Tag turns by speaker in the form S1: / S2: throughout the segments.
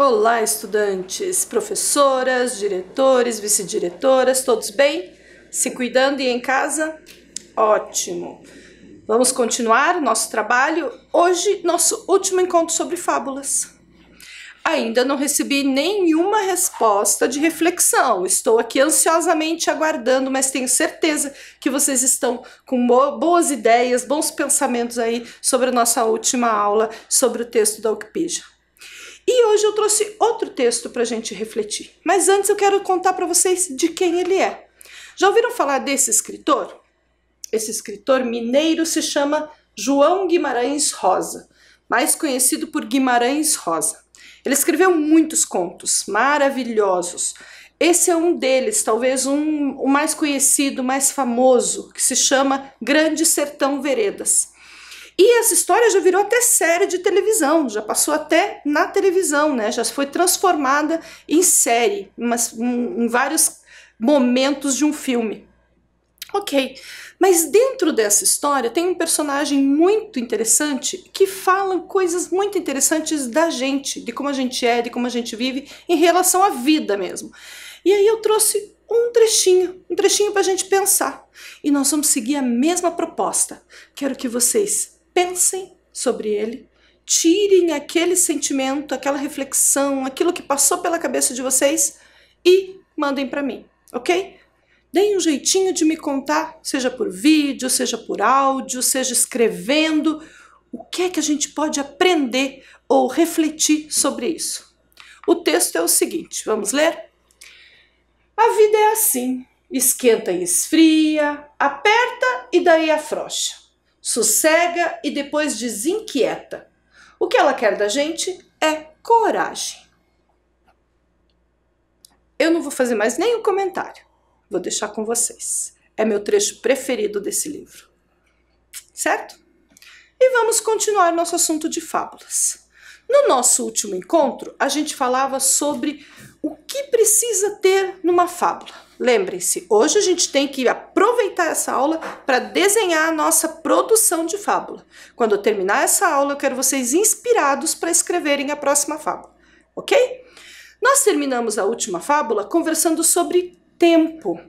S1: Olá, estudantes, professoras, diretores, vice-diretoras, todos bem? Se cuidando e em casa? Ótimo! Vamos continuar nosso trabalho. Hoje, nosso último encontro sobre fábulas. Ainda não recebi nenhuma resposta de reflexão. Estou aqui ansiosamente aguardando, mas tenho certeza que vocês estão com boas ideias, bons pensamentos aí sobre a nossa última aula sobre o texto da Wikipedia. E hoje eu trouxe outro texto para a gente refletir. Mas antes eu quero contar para vocês de quem ele é. Já ouviram falar desse escritor? Esse escritor mineiro se chama João Guimarães Rosa, mais conhecido por Guimarães Rosa. Ele escreveu muitos contos maravilhosos. Esse é um deles, talvez o mais conhecido, mais famoso, que se chama Grande Sertão Veredas. E essa história já virou até série de televisão, já passou até na televisão, né? Já foi transformada em série, em vários momentos de um filme. Ok, mas dentro dessa história tem um personagem muito interessante que fala coisas muito interessantes da gente, de como a gente é, de como a gente vive em relação à vida mesmo. E aí eu trouxe um trechinho para a gente pensar. E nós vamos seguir a mesma proposta. Quero que vocês pensem sobre ele, tirem aquele sentimento, aquela reflexão, aquilo que passou pela cabeça de vocês e mandem para mim, ok? Deem um jeitinho de me contar, seja por vídeo, seja por áudio, seja escrevendo, o que é que a gente pode aprender ou refletir sobre isso. O texto é o seguinte, vamos ler? A vida é assim, esquenta e esfria, aperta e daí afrouxa. Sossega e depois desinquieta. O que ela quer da gente é coragem. Eu não vou fazer mais nenhum comentário. Vou deixar com vocês. É meu trecho preferido desse livro. Certo? E vamos continuar nosso assunto de fábulas. No nosso último encontro, a gente falava sobre o que precisa ter numa fábula. Lembrem-se, hoje a gente tem que aproveitar essa aula para desenhar a nossa produção de fábula. Quando eu terminar essa aula, eu quero vocês inspirados para escreverem a próxima fábula, ok? Nós terminamos a última fábula conversando sobre tempo,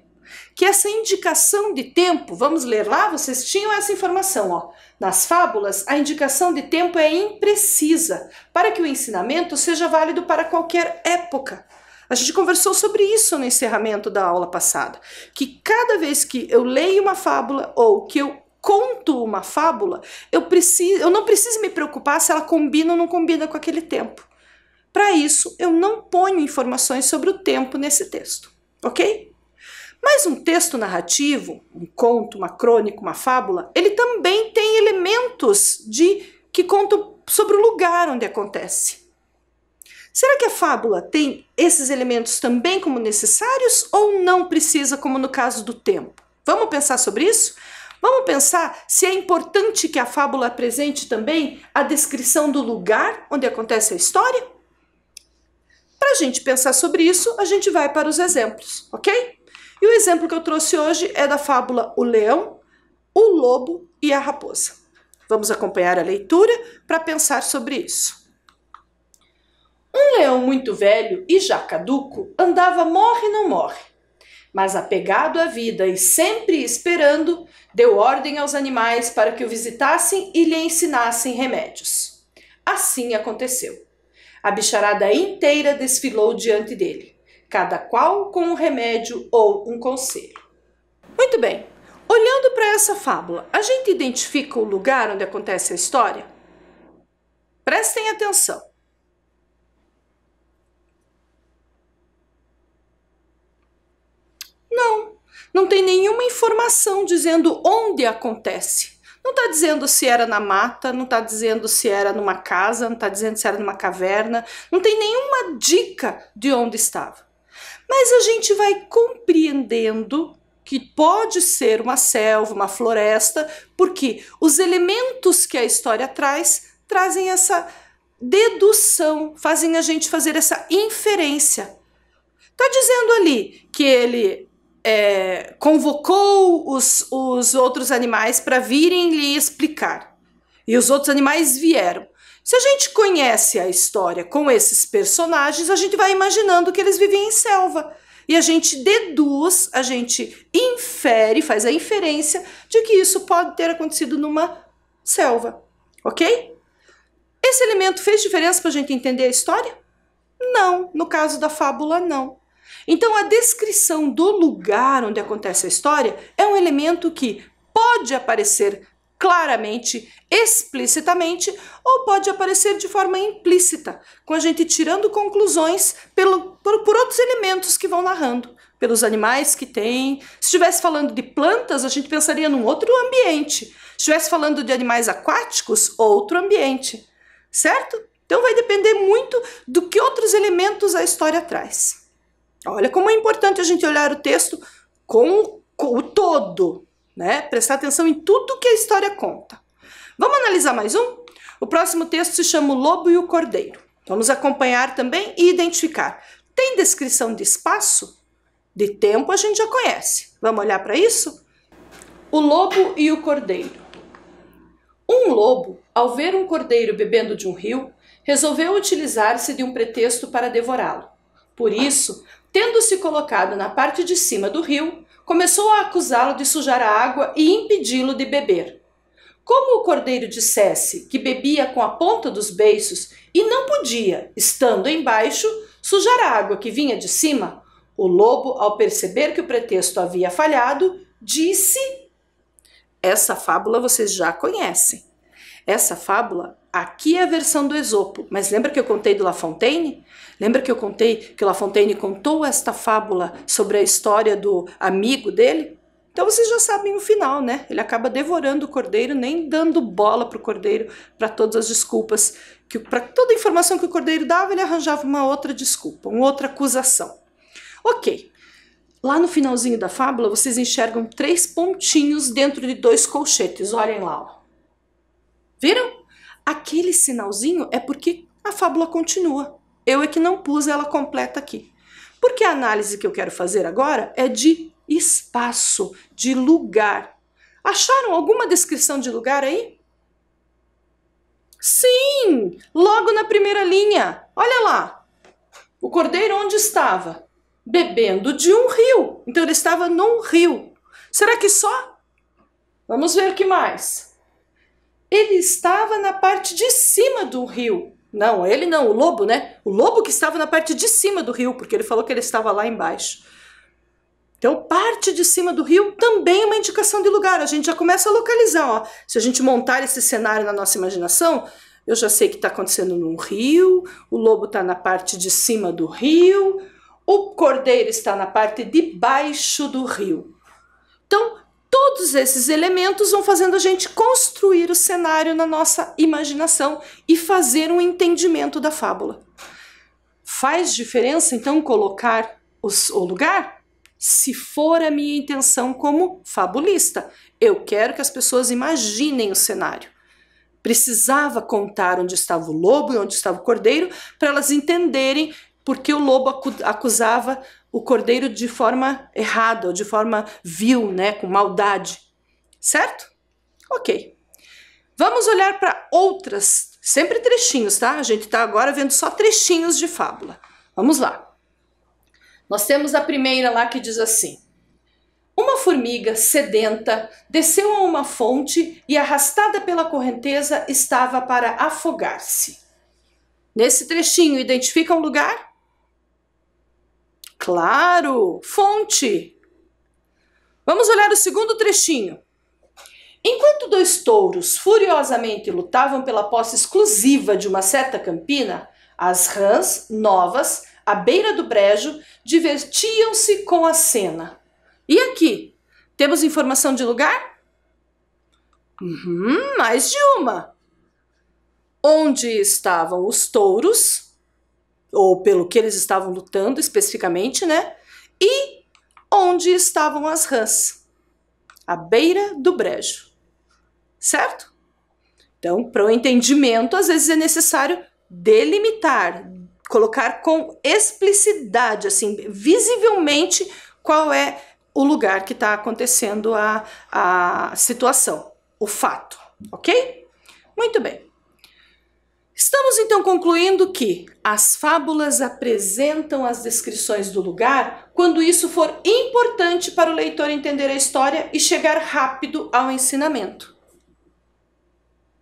S1: que essa indicação de tempo, vamos ler lá, vocês tinham essa informação, ó. Nas fábulas, a indicação de tempo é imprecisa, para que o ensinamento seja válido para qualquer época. A gente conversou sobre isso no encerramento da aula passada, que cada vez que eu leio uma fábula ou que eu conto uma fábula, eu não preciso me preocupar se ela combina ou não combina com aquele tempo. Para isso, eu não ponho informações sobre o tempo nesse texto, ok? Mas um texto narrativo, um conto, uma crônica, uma fábula, ele também tem elementos que contam sobre o lugar onde acontece. Será que a fábula tem esses elementos também como necessários ou não precisa, como no caso do tempo? Vamos pensar sobre isso? Vamos pensar se é importante que a fábula apresente também a descrição do lugar onde acontece a história? Para a gente pensar sobre isso, a gente vai para os exemplos, ok? E o exemplo que eu trouxe hoje é da fábula O Leão, o Lobo e a Raposa. Vamos acompanhar a leitura para pensar sobre isso. Um leão muito velho e já caduco andava morre não morre, mas apegado à vida e sempre esperando, deu ordem aos animais para que o visitassem e lhe ensinassem remédios. Assim aconteceu. A bicharada inteira desfilou diante dele, cada qual com um remédio ou um conselho. Muito bem, olhando para essa fábula, a gente identifica o lugar onde acontece a história? Prestem atenção. Não tem nenhuma informação dizendo onde acontece. Não está dizendo se era na mata, não está dizendo se era numa casa, não está dizendo se era numa caverna, não tem nenhuma dica de onde estava. Mas a gente vai compreendendo que pode ser uma selva, uma floresta, porque os elementos que a história trazem essa dedução, fazem a gente fazer essa inferência. Está dizendo ali que ele convocou os outros animais para virem lhe explicar. E os outros animais vieram. Se a gente conhece a história com esses personagens, a gente vai imaginando que eles viviam em selva. E a gente deduz, a gente infere, faz a inferência de que isso pode ter acontecido numa selva, ok? Esse elemento fez diferença para a gente entender a história? Não, no caso da fábula, não. Então, a descrição do lugar onde acontece a história é um elemento que pode aparecer claramente, explicitamente, ou pode aparecer de forma implícita, com a gente tirando conclusões por outros elementos que vão narrando, pelos animais que tem. Se estivesse falando de plantas, a gente pensaria num outro ambiente. Se estivesse falando de animais aquáticos, outro ambiente, certo? Então vai depender muito do que outros elementos a história traz. Olha como é importante a gente olhar o texto com o todo, né? Prestar atenção em tudo que a história conta. Vamos analisar mais um? O próximo texto se chama O Lobo e o Cordeiro. Vamos acompanhar também e identificar. Tem descrição de espaço? De tempo a gente já conhece. Vamos olhar para isso? O Lobo e o Cordeiro. Um lobo, ao ver um cordeiro bebendo de um rio, resolveu utilizar-se de um pretexto para devorá-lo. Por isso, tendo-se colocado na parte de cima do rio, começou a acusá-lo de sujar a água e impedi-lo de beber. Como o cordeiro dissesse que bebia com a ponta dos beiços e não podia, estando embaixo, sujar a água que vinha de cima, o lobo, ao perceber que o pretexto havia falhado, disse... Essa fábula vocês já conhecem. Essa fábula, aqui é a versão do Esopo, mas lembra que eu contei do La Fontaine? Lembra que eu contei que La Fontaine contou esta fábula sobre a história do amigo dele? Então vocês já sabem o final, né? Ele acaba devorando o cordeiro, nem dando bola para o cordeiro, para todas as desculpas, para toda a informação que o cordeiro dava, ele arranjava uma outra desculpa, uma outra acusação. Ok. Lá no finalzinho da fábula, vocês enxergam 3 pontinhos dentro de 2 colchetes. Olhem lá. Ó. Viram? Aquele sinalzinho é porque a fábula continua. Eu é que não pus ela completa aqui. Porque a análise que eu quero fazer agora é de espaço, de lugar. Acharam alguma descrição de lugar aí? Sim! Logo na primeira linha. Olha lá. O cordeiro onde estava? Bebendo de um rio. Então ele estava num rio. Será que só? Vamos ver o que mais. Ele estava na parte de cima do rio. Não, ele não, o lobo, né? O lobo que estava na parte de cima do rio, porque ele falou que ele estava lá embaixo. Então, parte de cima do rio também é uma indicação de lugar. A gente já começa a localizar, ó. Se a gente montar esse cenário na nossa imaginação, eu já sei que está acontecendo num rio, o lobo está na parte de cima do rio, o cordeiro está na parte de baixo do rio. Então, todos esses elementos vão fazendo a gente construir o cenário na nossa imaginação e fazer um entendimento da fábula. Faz diferença, então, colocar o lugar? Se for a minha intenção como fabulista. Eu quero que as pessoas imaginem o cenário. Precisava contar onde estava o lobo e onde estava o cordeiro para elas entenderem porque o lobo acusava o cordeiro de forma errada, ou de forma vil, né, com maldade. Certo? Ok. Vamos olhar para outras, sempre trechinhos, tá? A gente está agora vendo só trechinhos de fábula. Vamos lá. Nós temos a primeira lá que diz assim: uma formiga sedenta desceu a uma fonte e, arrastada pela correnteza, estava para afogar-se. Nesse trechinho, identifica um lugar? Claro, fonte. Vamos olhar o segundo trechinho. Enquanto 2 touros furiosamente lutavam pela posse exclusiva de uma certa campina, as rãs novas, à beira do brejo, divertiam-se com a cena. E aqui, temos informação de lugar? Mais de uma. Onde estavam os touros, ou pelo que eles estavam lutando especificamente, né? E onde estavam as rãs? À beira do brejo. Certo? Então, para o entendimento, às vezes é necessário delimitar, colocar com explicidade, assim, visivelmente, qual é o lugar que está acontecendo a situação, o fato, ok? Muito bem. Estamos então concluindo que as fábulas apresentam as descrições do lugar quando isso for importante para o leitor entender a história e chegar rápido ao ensinamento.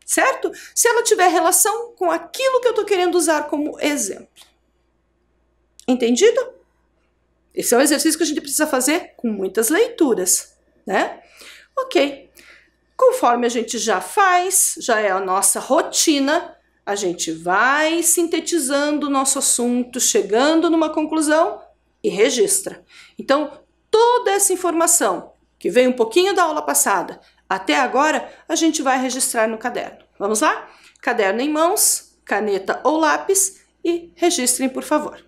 S1: Certo? Se ela tiver relação com aquilo que eu estou querendo usar como exemplo. Entendido? Esse é um exercício que a gente precisa fazer com muitas leituras, né? Ok. Conforme a gente já faz, já é a nossa rotina, a gente vai sintetizando o nosso assunto, chegando numa conclusão e registra. Então, toda essa informação que veio um pouquinho da aula passada até agora, a gente vai registrar no caderno. Vamos lá? Caderno em mãos, caneta ou lápis e registrem, por favor.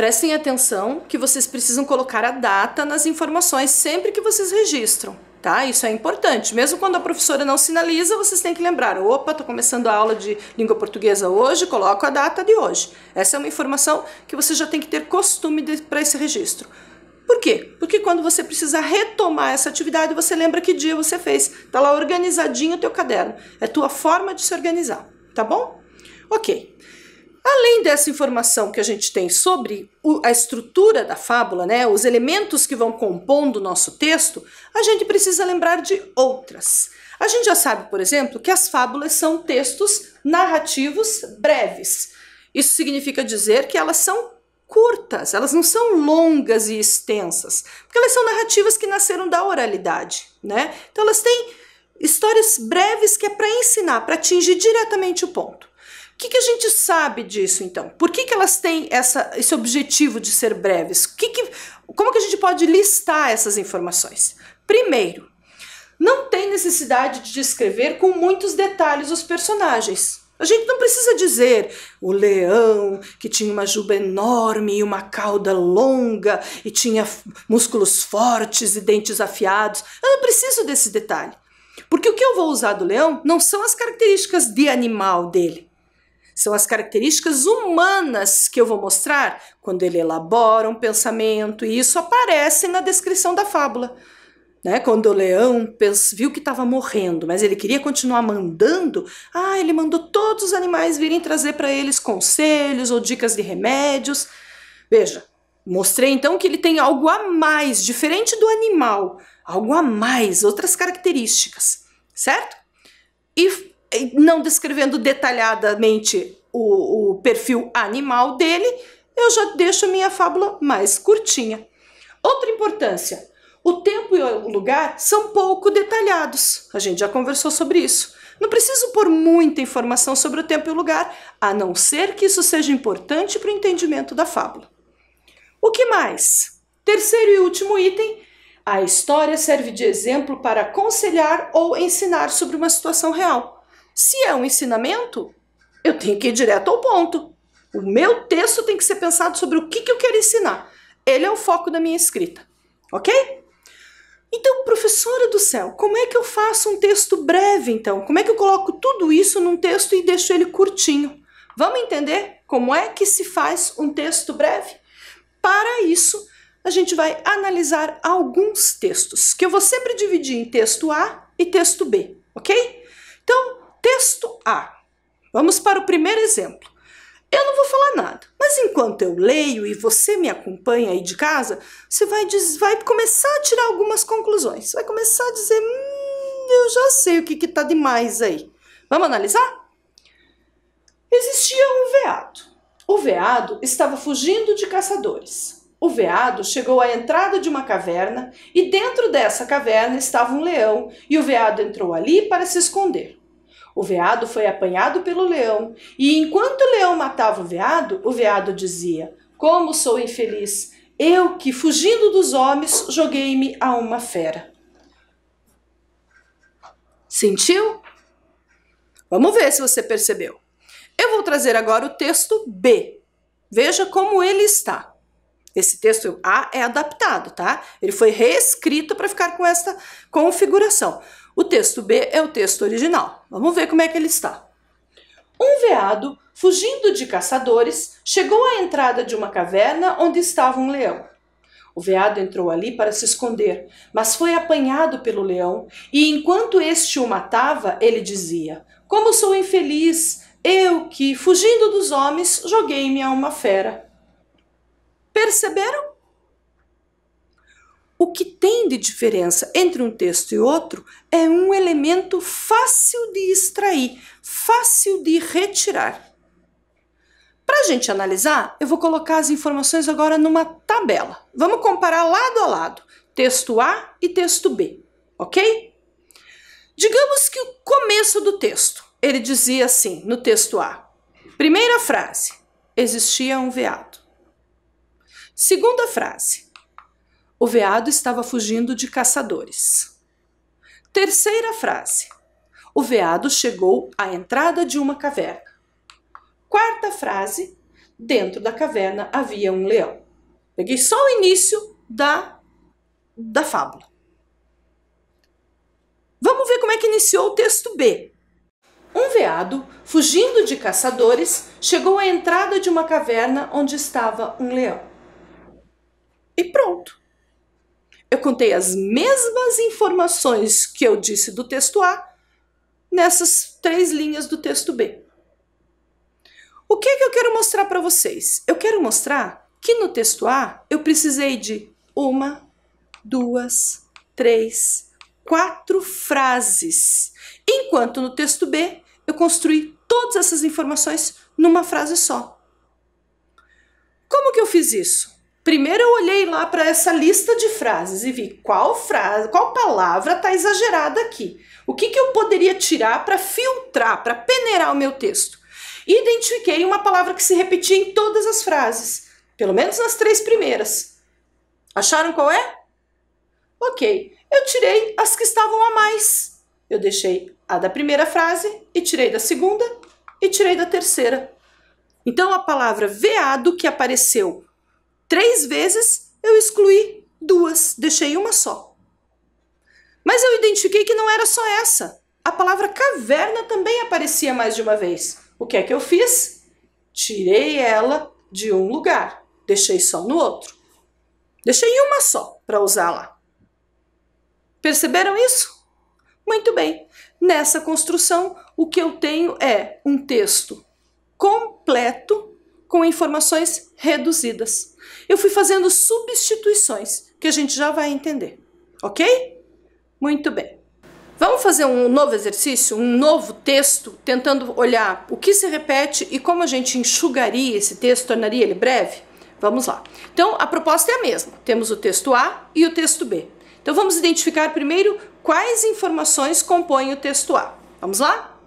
S1: Prestem atenção que vocês precisam colocar a data nas informações sempre que vocês registram, tá? Isso é importante. Mesmo quando a professora não sinaliza, vocês têm que lembrar. Opa, tô começando a aula de língua portuguesa hoje, coloco a data de hoje. Essa é uma informação que você já tem que ter costume para esse registro. Por quê? Porque quando você precisar retomar essa atividade, você lembra que dia você fez. Tá lá organizadinho o teu caderno. É a tua forma de se organizar, tá bom? Ok. Além dessa informação que a gente tem sobre a estrutura da fábula, né, os elementos que vão compondo o nosso texto, a gente precisa lembrar de outras. A gente já sabe, por exemplo, que as fábulas são textos narrativos breves. Isso significa dizer que elas são curtas, elas não são longas e extensas, porque elas são narrativas que nasceram da oralidade, né? Então elas têm histórias breves que é para ensinar, para atingir diretamente o ponto. O que a gente sabe disso, então? Por que elas têm esse objetivo de ser breves? Como que a gente pode listar essas informações? Primeiro, não tem necessidade de descrever com muitos detalhes os personagens. A gente não precisa dizer o leão que tinha uma juba enorme e uma cauda longa e tinha músculos fortes e dentes afiados. Eu não preciso desse detalhe. Porque o que eu vou usar do leão não são as características de animal dele. São as características humanas que eu vou mostrar quando ele elabora um pensamento, e isso aparece na descrição da fábula. Né? Quando o leão viu que estava morrendo, mas ele queria continuar mandando, ele mandou todos os animais virem trazer para eles conselhos ou dicas de remédios. Veja, mostrei então que ele tem algo a mais, diferente do animal, algo a mais, outras características, certo? E não descrevendo detalhadamente o perfil animal dele, eu já deixo a minha fábula mais curtinha. Outra importância, o tempo e o lugar são pouco detalhados. A gente já conversou sobre isso. Não preciso pôr muita informação sobre o tempo e o lugar, a não ser que isso seja importante para o entendimento da fábula. O que mais? Terceiro e último item, a história serve de exemplo para aconselhar ou ensinar sobre uma situação real. Se é um ensinamento, eu tenho que ir direto ao ponto. O meu texto tem que ser pensado sobre o que eu quero ensinar. Ele é o foco da minha escrita, ok? Então, professora do céu, como é que eu faço um texto breve, então? Como é que eu coloco tudo isso num texto e deixo ele curtinho? Vamos entender como é que se faz um texto breve? Para isso, a gente vai analisar alguns textos, que eu vou sempre dividir em texto A e texto B, ok? Então, texto A. Vamos para o primeiro exemplo. Eu não vou falar nada, mas enquanto eu leio e você me acompanha aí de casa, você vai começar a tirar algumas conclusões. Vai começar a dizer, eu já sei o que está demais aí. Vamos analisar? Existia um veado. O veado estava fugindo de caçadores. O veado chegou à entrada de uma caverna e dentro dessa caverna estava um leão e o veado entrou ali para se esconder. O veado foi apanhado pelo leão e enquanto o leão matava o veado dizia, como sou infeliz, eu que fugindo dos homens joguei-me a uma fera. Sentiu? Vamos ver se você percebeu. Eu vou trazer agora o texto B. Veja como ele está. Esse texto A é adaptado, tá? Ele foi reescrito para ficar com esta configuração. O texto B é o texto original. Vamos ver como é que ele está. Um veado, fugindo de caçadores, chegou à entrada de uma caverna onde estava um leão. O veado entrou ali para se esconder, mas foi apanhado pelo leão e enquanto este o matava, ele dizia, como sou infeliz, eu que, fugindo dos homens, joguei-me a uma fera. Perceberam? O que tem de diferença entre um texto e outro é um elemento fácil de extrair, fácil de retirar. Para a gente analisar, eu vou colocar as informações agora numa tabela. Vamos comparar lado a lado, texto A e texto B, ok? Digamos que o começo do texto, ele dizia assim, no texto A. Primeira frase, existia um veado. Segunda frase. O veado estava fugindo de caçadores. Terceira frase. O veado chegou à entrada de uma caverna. Quarta frase. dentro da caverna havia um leão. Peguei só o início da fábula. Vamos ver como é que iniciou o texto B. Um veado, fugindo de caçadores, chegou à entrada de uma caverna onde estava um leão. E pronto. Eu contei as mesmas informações que eu disse do texto A nessas 3 linhas do texto B. O que eu quero mostrar para vocês? Eu quero mostrar que no texto A eu precisei de 1, 2, 3, 4 frases, enquanto no texto B eu construí todas essas informações numa frase só. Como que eu fiz isso? Primeiro eu olhei lá para essa lista de frases e vi qual palavra está exagerada aqui. O que eu poderia tirar para filtrar, para peneirar o meu texto? E identifiquei uma palavra que se repetia em todas as frases, pelo menos nas 3 primeiras. Acharam qual é? Ok, eu tirei as que estavam a mais. Eu deixei a da primeira frase e tirei da segunda e tirei da terceira. Então a palavra veado, que apareceu 3 vezes, eu excluí 2, deixei uma só. Mas eu identifiquei que não era só essa. A palavra caverna também aparecia mais de uma vez. O que é que eu fiz? Tirei ela de um lugar, deixei só no outro. Deixei uma só para usar lá. Perceberam isso? Muito bem. Nessa construção, o que eu tenho é um texto completo com informações reduzidas. Eu fui fazendo substituições, que a gente já vai entender, ok? Muito bem. Vamos fazer um novo exercício, um novo texto, tentando olhar o que se repete e como a gente enxugaria esse texto, tornaria ele breve? Vamos lá. Então, a proposta é a mesma. Temos o texto A e o texto B. Então, vamos identificar primeiro quais informações compõem o texto A. Vamos lá?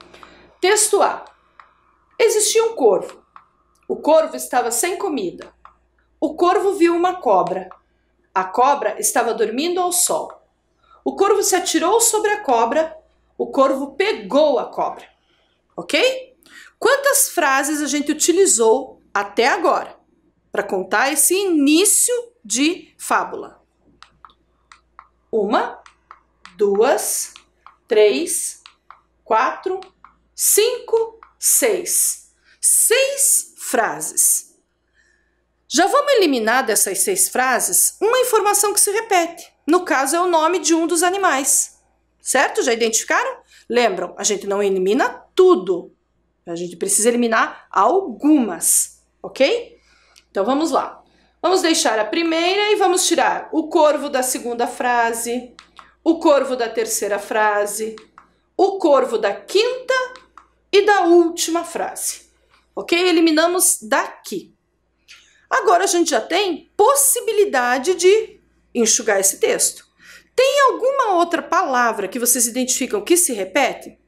S1: Texto A. Existia um corvo. O corvo estava sem comida. O corvo viu uma cobra. A cobra estava dormindo ao sol. O corvo se atirou sobre a cobra. O corvo pegou a cobra. Ok? Quantas frases a gente utilizou até agora para contar esse início de fábula? 1, 2, 3, 4, 5, 6. 6 frases. Já vamos eliminar dessas 6 frases uma informação que se repete. No caso, é o nome de um dos animais. Certo? Já identificaram? Lembram, a gente não elimina tudo. A gente precisa eliminar algumas. Ok? Então, vamos lá. Vamos deixar a primeira e vamos tirar o corvo da segunda frase, o corvo da terceira frase, o corvo da quinta e da última frase. Ok? Eliminamos daqui. Agora a gente já tem possibilidade de enxugar esse texto. Tem alguma outra palavra que vocês identificam que se repete?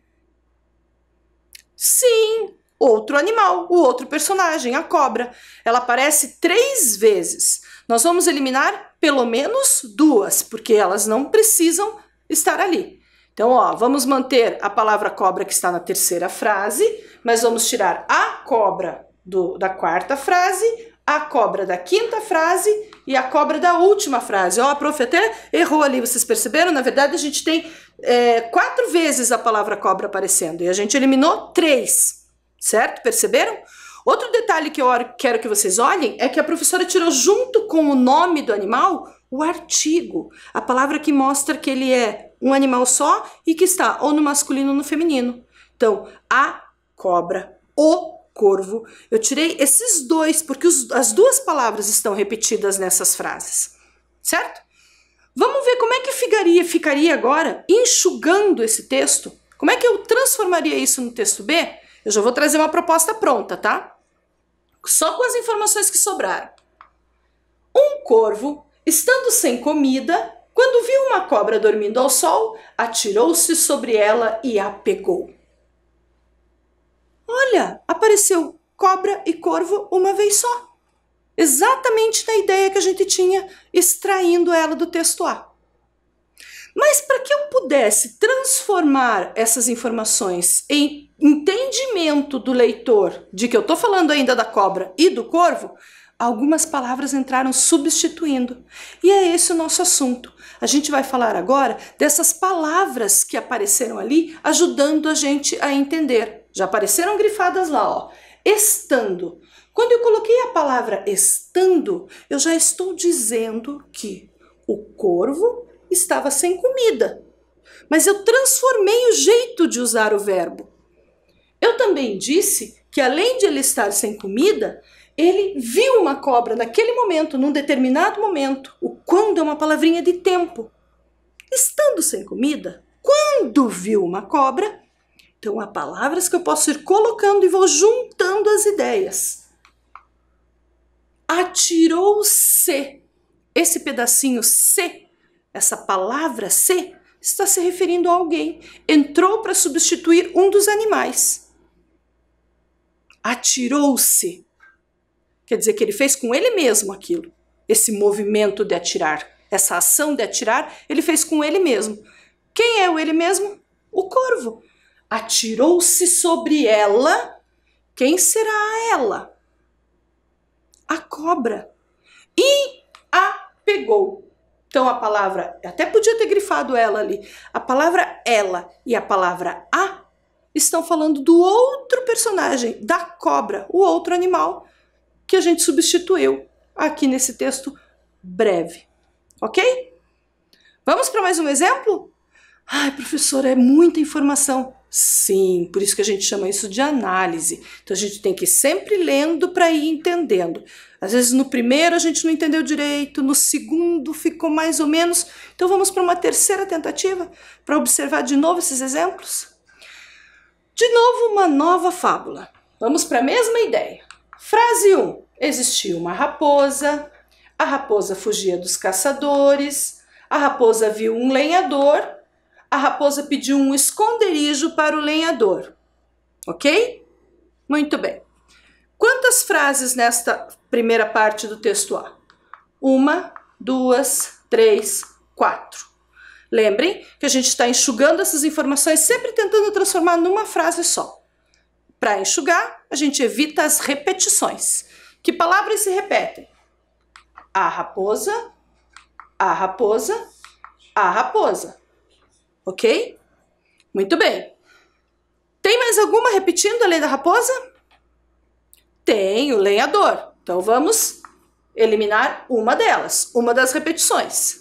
S1: Sim, outro animal, o outro personagem, a cobra. Ela aparece 3 vezes. Nós vamos eliminar pelo menos 2, porque elas não precisam estar ali. Então, ó, vamos manter a palavra cobra que está na terceira frase, mas vamos tirar a cobra da quarta frase, a cobra da quinta frase e a cobra da última frase. Ó, a prof até errou ali, vocês perceberam? Na verdade, a gente tem 4 vezes a palavra cobra aparecendo e a gente eliminou 3, certo? Perceberam? Outro detalhe que eu quero que vocês olhem é que a professora tirou junto com o nome do animal o artigo, a palavra que mostra que ele é um animal só e que está ou no masculino ou no feminino. Então, a cobra, o corvo, eu tirei esses 2 porque as 2 palavras estão repetidas nessas frases, certo? Vamos ver como é que ficaria agora enxugando esse texto. Como é que eu transformaria isso no texto B? Eu já vou trazer uma proposta pronta, tá? Só com as informações que sobraram. Um corvo, estando sem comida, quando viu uma cobra dormindo ao sol, atirou-se sobre ela e a pegou. Olha, apareceu cobra e corvo uma vez só. Exatamente na ideia que a gente tinha extraindo ela do texto A. Mas para que eu pudesse transformar essas informações em entendimento do leitor de que eu estou falando ainda da cobra e do corvo, algumas palavras entraram substituindo. E é esse o nosso assunto. A gente vai falar agora dessas palavras que apareceram ali, ajudando a gente a entender. Já apareceram grifadas lá, ó. Estando. Quando eu coloquei a palavra estando, eu já estou dizendo que o corvo estava sem comida. Mas eu transformei o jeito de usar o verbo. Eu também disse que, além de ele estar sem comida, ele viu uma cobra naquele momento, num determinado momento. O quando é uma palavrinha de tempo. Estando sem comida, quando viu uma cobra, então há palavras que eu posso ir colocando e vou juntando as ideias. Atirou-se. Esse pedacinho se, essa palavra se, está se referindo a alguém. Entrou para substituir um dos animais. Atirou-se. Quer dizer que ele fez com ele mesmo aquilo. Esse movimento de atirar, essa ação de atirar, ele fez com ele mesmo. Quem é o ele mesmo? O corvo. Atirou-se sobre ela. Quem será ela? A cobra. E a pegou. Então a palavra, até podia ter grifado ela ali. A palavra ela e a palavra a estão falando do outro personagem, da cobra, o outro animal que a gente substituiu aqui nesse texto breve. Ok? Vamos para mais um exemplo? Ai, professora, é muita informação. Sim, por isso que a gente chama isso de análise. Então a gente tem que ir sempre lendo para ir entendendo. Às vezes no primeiro a gente não entendeu direito, no segundo ficou mais ou menos. Então vamos para uma terceira tentativa para observar de novo esses exemplos. De novo, uma nova fábula. Vamos para a mesma ideia. Frase 1. Existia uma raposa, a raposa fugia dos caçadores, a raposa viu um lenhador, a raposa pediu um esconderijo para o lenhador. Ok? Muito bem. Quantas frases nesta primeira parte do texto há? 1, 2, 3, 4. Lembrem que a gente está enxugando essas informações, sempre tentando transformar numa frase só. Para enxugar, a gente evita as repetições. Que palavras se repetem? A raposa, a raposa, a raposa. Ok? Muito bem. Tem mais alguma repetindo além da raposa? Tem o lenhador. Então vamos eliminar uma delas, uma das repetições.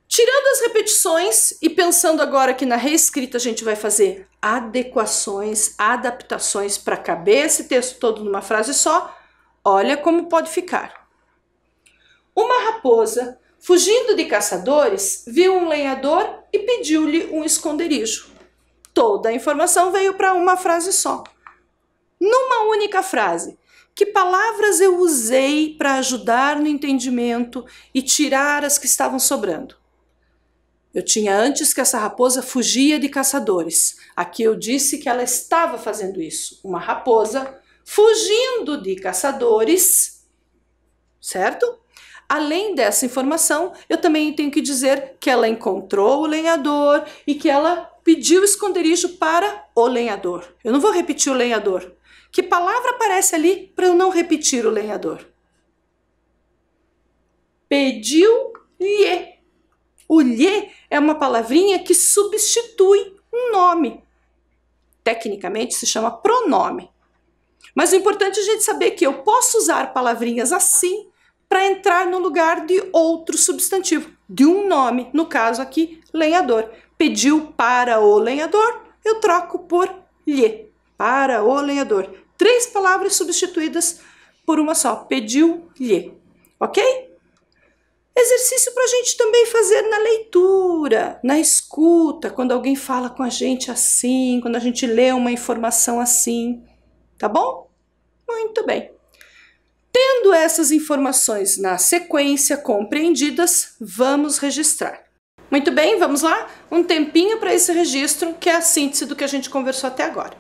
S1: Tirando as repetições e pensando agora que na reescrita a gente vai fazer adequações, adaptações para caber esse texto todo numa frase só, olha como pode ficar. Uma raposa, fugindo de caçadores, viu um lenhador e pediu-lhe um esconderijo. Toda a informação veio para uma frase só. Numa única frase, que palavras eu usei para ajudar no entendimento e tirar as que estavam sobrando? Eu tinha antes que essa raposa fugia de caçadores. Aqui eu disse que ela estava fazendo isso. Uma raposa fugindo de caçadores, certo? Além dessa informação, eu também tenho que dizer que ela encontrou o lenhador e que ela pediu esconderijo para o lenhador. Eu não vou repetir o lenhador. Que palavra aparece ali para eu não repetir o lenhador? Pediu-lhe. O lhe é uma palavrinha que substitui um nome. Tecnicamente se chama pronome. Mas o importante é a gente saber que eu posso usar palavrinhas assim para entrar no lugar de outro substantivo, de um nome, no caso aqui, lenhador. Pediu para o lenhador, eu troco por lhe, para o lenhador. 3 palavras substituídas por uma só, pediu-lhe, ok? Exercício para a gente também fazer na leitura, na escuta, quando alguém fala com a gente assim, quando a gente lê uma informação assim, tá bom? Muito bem. Tendo essas informações na sequência compreendidas, vamos registrar. Muito bem, vamos lá? Um tempinho para esse registro, que é a síntese do que a gente conversou até agora.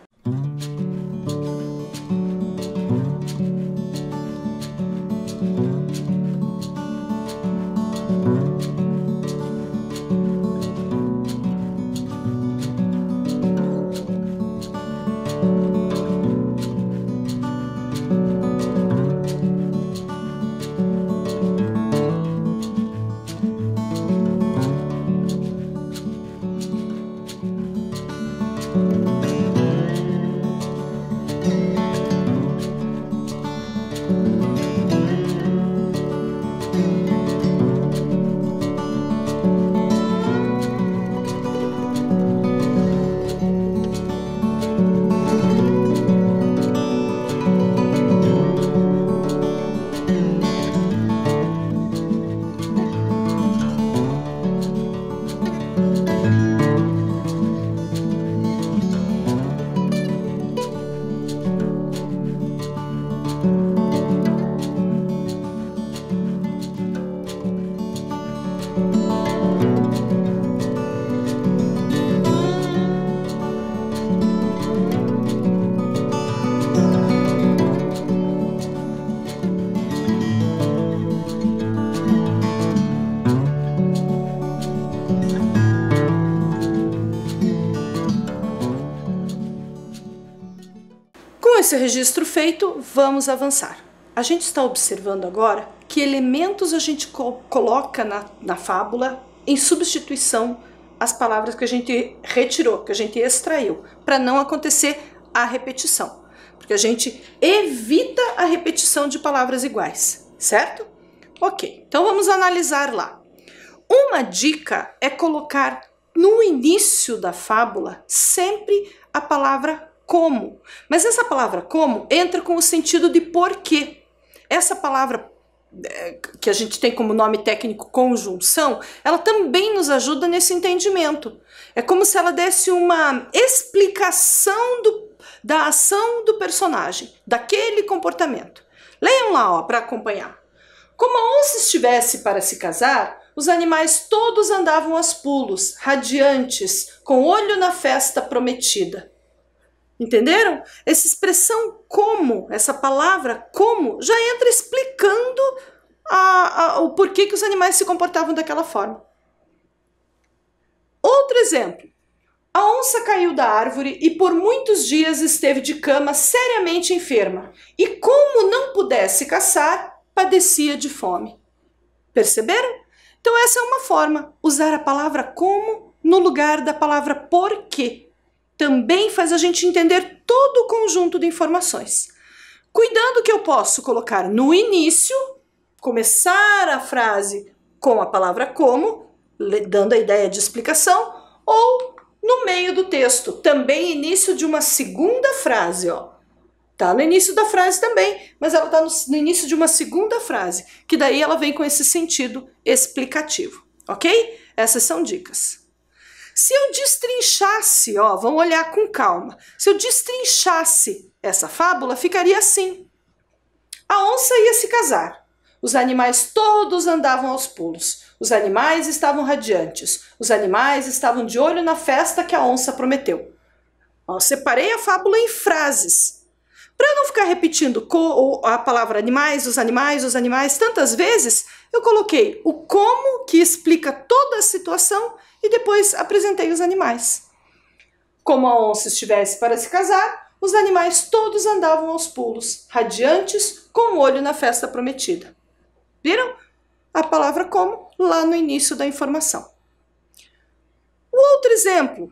S1: esse registro feito, vamos avançar. A gente está observando agora que elementos a gente coloca na fábula em substituição às palavras que a gente retirou, que a gente extraiu, para não acontecer a repetição. Porque a gente evita a repetição de palavras iguais, certo? Ok, então vamos analisar lá. Uma dica é colocar no início da fábula sempre a palavra como. Mas essa palavra como entra com o sentido de porquê. Essa palavra que a gente tem como nome técnico conjunção, ela também nos ajuda nesse entendimento. É como se ela desse uma explicação da ação do personagem, daquele comportamento. Leiam lá, para acompanhar. Como a onça estivesse para se casar, os animais todos andavam aos pulos, radiantes, com olho na festa prometida. Entenderam? Essa expressão como, essa palavra como, já entra explicando o porquê que os animais se comportavam daquela forma. Outro exemplo. A onça caiu da árvore e por muitos dias esteve de cama seriamente enferma. E como não pudesse caçar, padecia de fome. Perceberam? Então essa é uma forma, usar a palavra como no lugar da palavra porquê. Também faz a gente entender todo o conjunto de informações. Cuidando que eu posso colocar no início, começar a frase com a palavra como, dando a ideia de explicação, ou no meio do texto, também início de uma segunda frase, ó. Tá no início da frase também, mas ela tá no início de uma segunda frase, que daí ela vem com esse sentido explicativo, ok? Essas são dicas. Se eu destrinchasse, ó, vamos olhar com calma. Se eu destrinchasse essa fábula, ficaria assim. A onça ia se casar. Os animais todos andavam aos pulos. Os animais estavam radiantes. Os animais estavam de olho na festa que a onça prometeu. Ó, eu separei a fábula em frases. Para não ficar repetindo a palavra animais, os animais tantas vezes, eu coloquei o como, que explica toda a situação, e depois apresentei os animais. Como a onça estivesse para se casar, os animais todos andavam aos pulos, radiantes, com o olho na festa prometida. Viram? A palavra como lá no início da informação. O outro exemplo,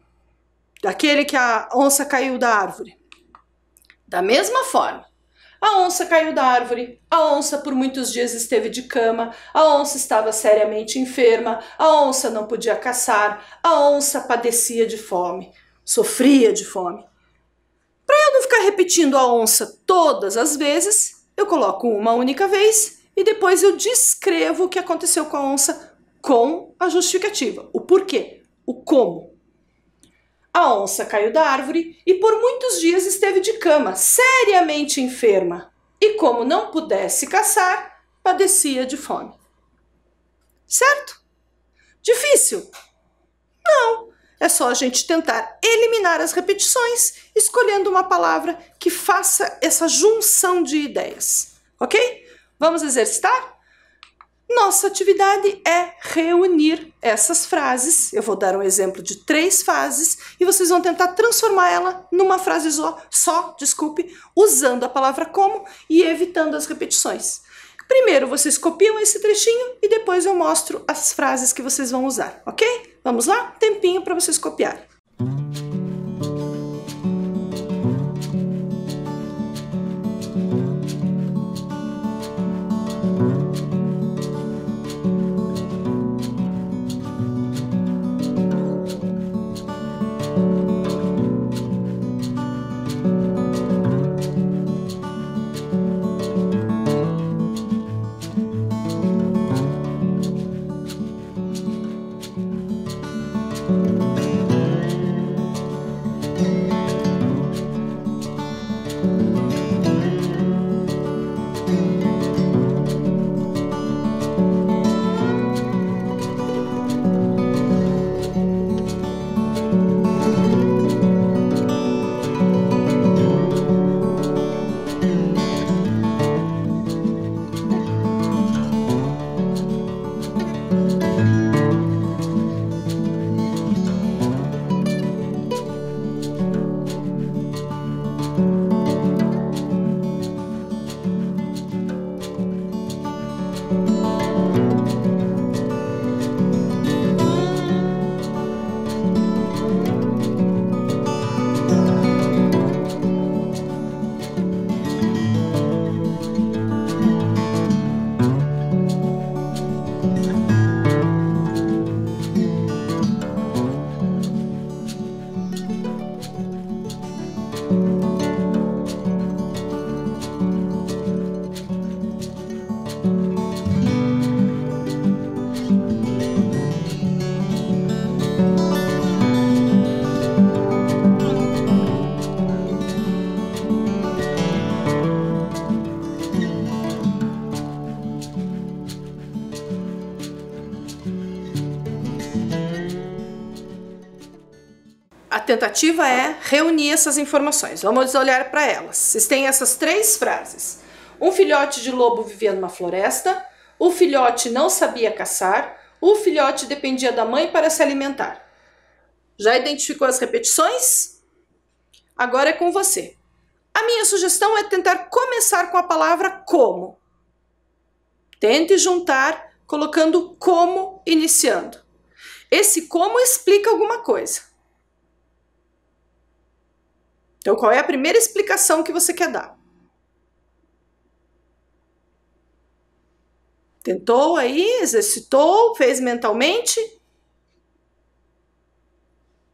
S1: daquele que a onça caiu da árvore. Da mesma forma, a onça caiu da árvore, a onça por muitos dias esteve de cama, a onça estava seriamente enferma, a onça não podia caçar, a onça padecia de fome, sofria de fome. Para eu não ficar repetindo a onça todas as vezes, eu coloco uma única vez e depois eu descrevo o que aconteceu com a onça com a justificativa, o porquê, o como. A onça caiu da árvore e por muitos dias esteve de cama, seriamente enferma. E como não pudesse caçar, padecia de fome. Certo? Difícil? Não. É só a gente tentar eliminar as repetições, escolhendo uma palavra que faça essa junção de ideias. Ok? Vamos exercitar? Nossa atividade é reunir essas frases. Eu vou dar um exemplo de 3 frases e vocês vão tentar transformar ela numa frase só, usando a palavra como e evitando as repetições. Primeiro vocês copiam esse trechinho e depois eu mostro as frases que vocês vão usar, ok? Vamos lá? Tempinho para vocês copiarem. tentativa é reunir essas informações. Vamos olhar para elas. Vocês têm essas 3 frases. Um filhote de lobo vivia numa floresta, o filhote não sabia caçar, o filhote dependia da mãe para se alimentar. Já identificou as repetições? Agora é com você. A minha sugestão é tentar começar com a palavra como. Tente juntar colocando como iniciando. Esse como explica alguma coisa. Então, qual é a primeira explicação que você quer dar? Tentou aí, exercitou, fez mentalmente?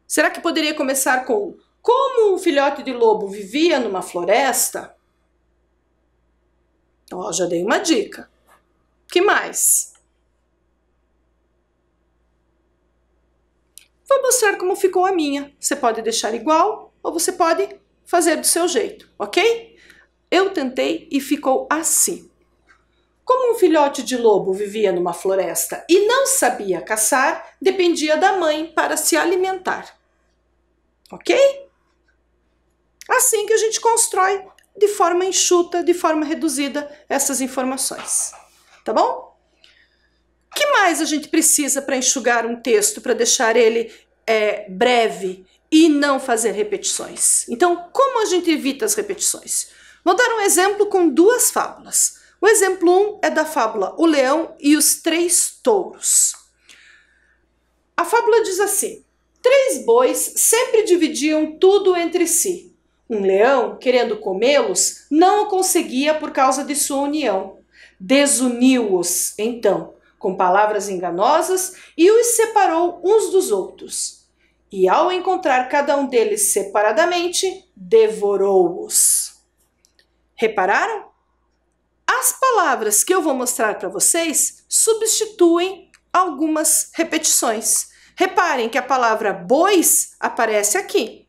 S1: Será que poderia começar com como um filhote de lobo vivia numa floresta? Ó, já dei uma dica. Que mais? Vou mostrar como ficou a minha. Você pode deixar igual ou você pode fazer do seu jeito, ok? Eu tentei e ficou assim. Como um filhote de lobo vivia numa floresta e não sabia caçar, dependia da mãe para se alimentar. Ok? Assim que a gente constrói de forma enxuta, de forma reduzida, essas informações. Tá bom? O que mais a gente precisa para enxugar um texto, para deixar ele breve e não fazer repetições? Então, como a gente evita as repetições? Vou dar um exemplo com 2 fábulas. O exemplo 1 é da fábula O Leão e os 3 Touros. A fábula diz assim: 3 bois sempre dividiam tudo entre si. Um leão, querendo comê-los, não o conseguia por causa de sua união. Desuniu-os, então, com palavras enganosas e os separou uns dos outros. E ao encontrar cada um deles separadamente, devorou-os. Repararam? As palavras que eu vou mostrar para vocês substituem algumas repetições. Reparem que a palavra bois aparece aqui.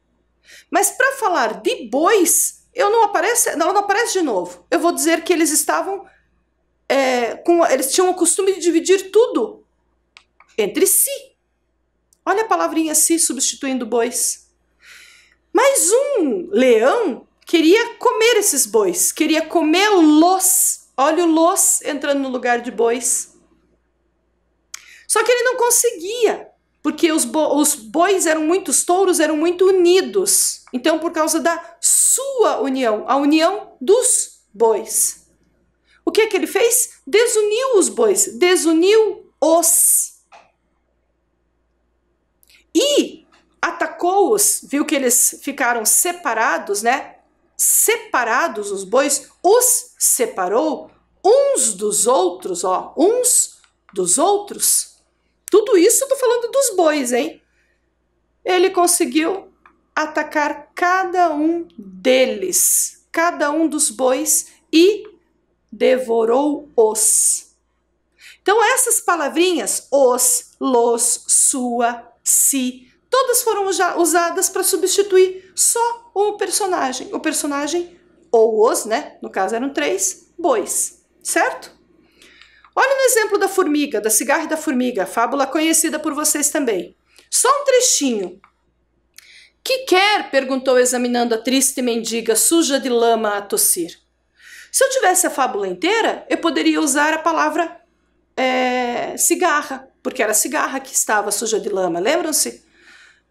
S1: Mas para falar de bois, ela não aparece de novo. Eu vou dizer que eles estavam... eles tinham o costume de dividir tudo entre si. Olha a palavrinha si substituindo bois. Mas um leão queria comer esses bois, queria comê-los. Olha o los entrando no lugar de bois. Só que ele não conseguia, porque os bois eram muitos, os touros eram muito unidos. Então, por causa da sua união, a união dos bois. O que é que ele fez? Desuniu os bois, desuniu-os. E atacou-os, viu que eles ficaram separados, né? Separados os bois, os separou uns dos outros, ó, uns dos outros. Tudo isso eu tô falando dos bois, hein? Ele conseguiu atacar cada um deles, cada um dos bois e devorou-os. Então essas palavrinhas, os, los, sua, si, todas foram usadas para substituir só o personagem, ou os, né? No caso eram 3 bois, certo? Olha no exemplo da formiga, da cigarra e da formiga, fábula conhecida por vocês também. Só um trechinho. Que quer? Perguntou examinando a triste mendiga suja de lama a tossir. Se eu tivesse a fábula inteira, eu poderia usar a palavra cigarra, porque era a cigarra que estava suja de lama, lembram-se?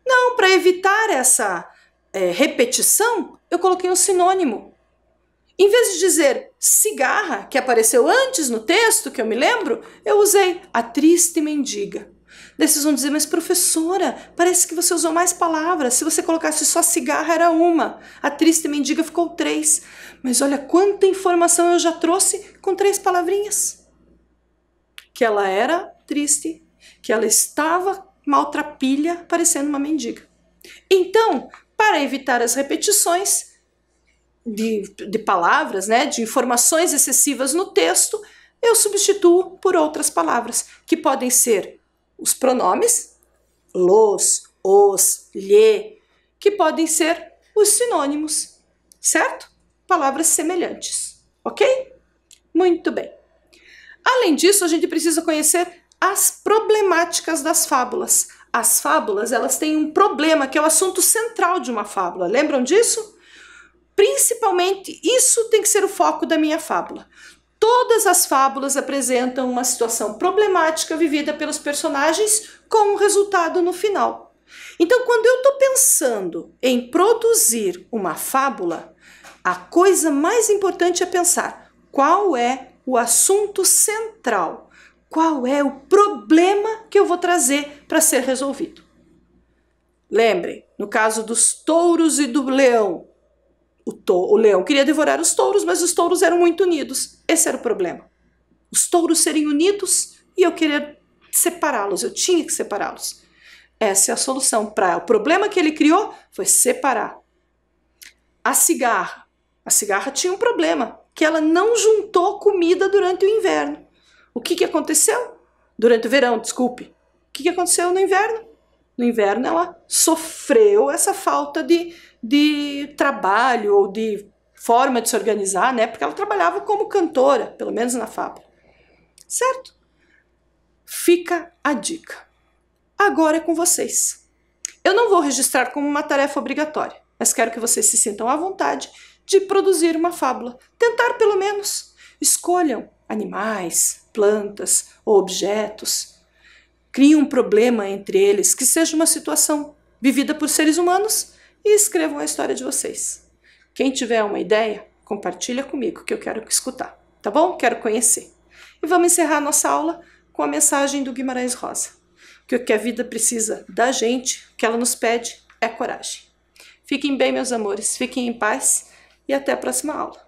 S1: Não, para evitar essa repetição, eu coloquei um sinônimo. Em vez de dizer cigarra, que apareceu antes no texto, que eu me lembro, eu usei a triste mendiga. Daí vocês vão dizer, mas professora, parece que você usou mais palavras. Se você colocasse só cigarra, era uma. A triste mendiga ficou 3. Mas olha quanta informação eu já trouxe com 3 palavrinhas. Que ela era triste, que ela estava maltrapilha, parecendo uma mendiga. Então, para evitar as repetições de palavras, né, de informações excessivas no texto, eu substituo por outras palavras, que podem ser os pronomes, los, os, lhe, que podem ser os sinônimos, certo? Palavras semelhantes, ok? Muito bem. Além disso, a gente precisa conhecer as problemáticas das fábulas. As fábulas, elas têm um problema que é o assunto central de uma fábula. Lembram disso? Principalmente, isso tem que ser o foco da minha fábula. Todas as fábulas apresentam uma situação problemática vivida pelos personagens com um resultado no final. Então, quando eu estou pensando em produzir uma fábula, a coisa mais importante é pensar qual é o assunto central, qual é o problema que eu vou trazer para ser resolvido. Lembrem, no caso dos touros e do leão, o leão queria devorar os touros, mas os touros eram muito unidos. Esse era o problema. Os touros serem unidos e eu queria separá-los, eu tinha que separá-los. Essa é a solução para o problema que ele criou, foi separar. A cigarra tinha um problema, que ela não juntou comida durante o inverno. O que aconteceu? Durante o verão, desculpe. O que aconteceu no inverno? No inverno ela sofreu essa falta de trabalho ou de forma de se organizar, né? Porque ela trabalhava como cantora, pelo menos na fábula. Certo? Fica a dica. Agora é com vocês. Eu não vou registrar como uma tarefa obrigatória, mas quero que vocês se sintam à vontade de produzir uma fábula. Tentar pelo menos. Escolham animais, plantas ou objetos. Criem um problema entre eles, que seja uma situação vivida por seres humanos e escrevam a história de vocês. Quem tiver uma ideia, compartilha comigo, que eu quero escutar, tá bom? Quero conhecer. E vamos encerrar nossa aula com a mensagem do Guimarães Rosa. Que o que a vida precisa da gente, o que ela nos pede, é coragem. Fiquem bem, meus amores, fiquem em paz e até a próxima aula.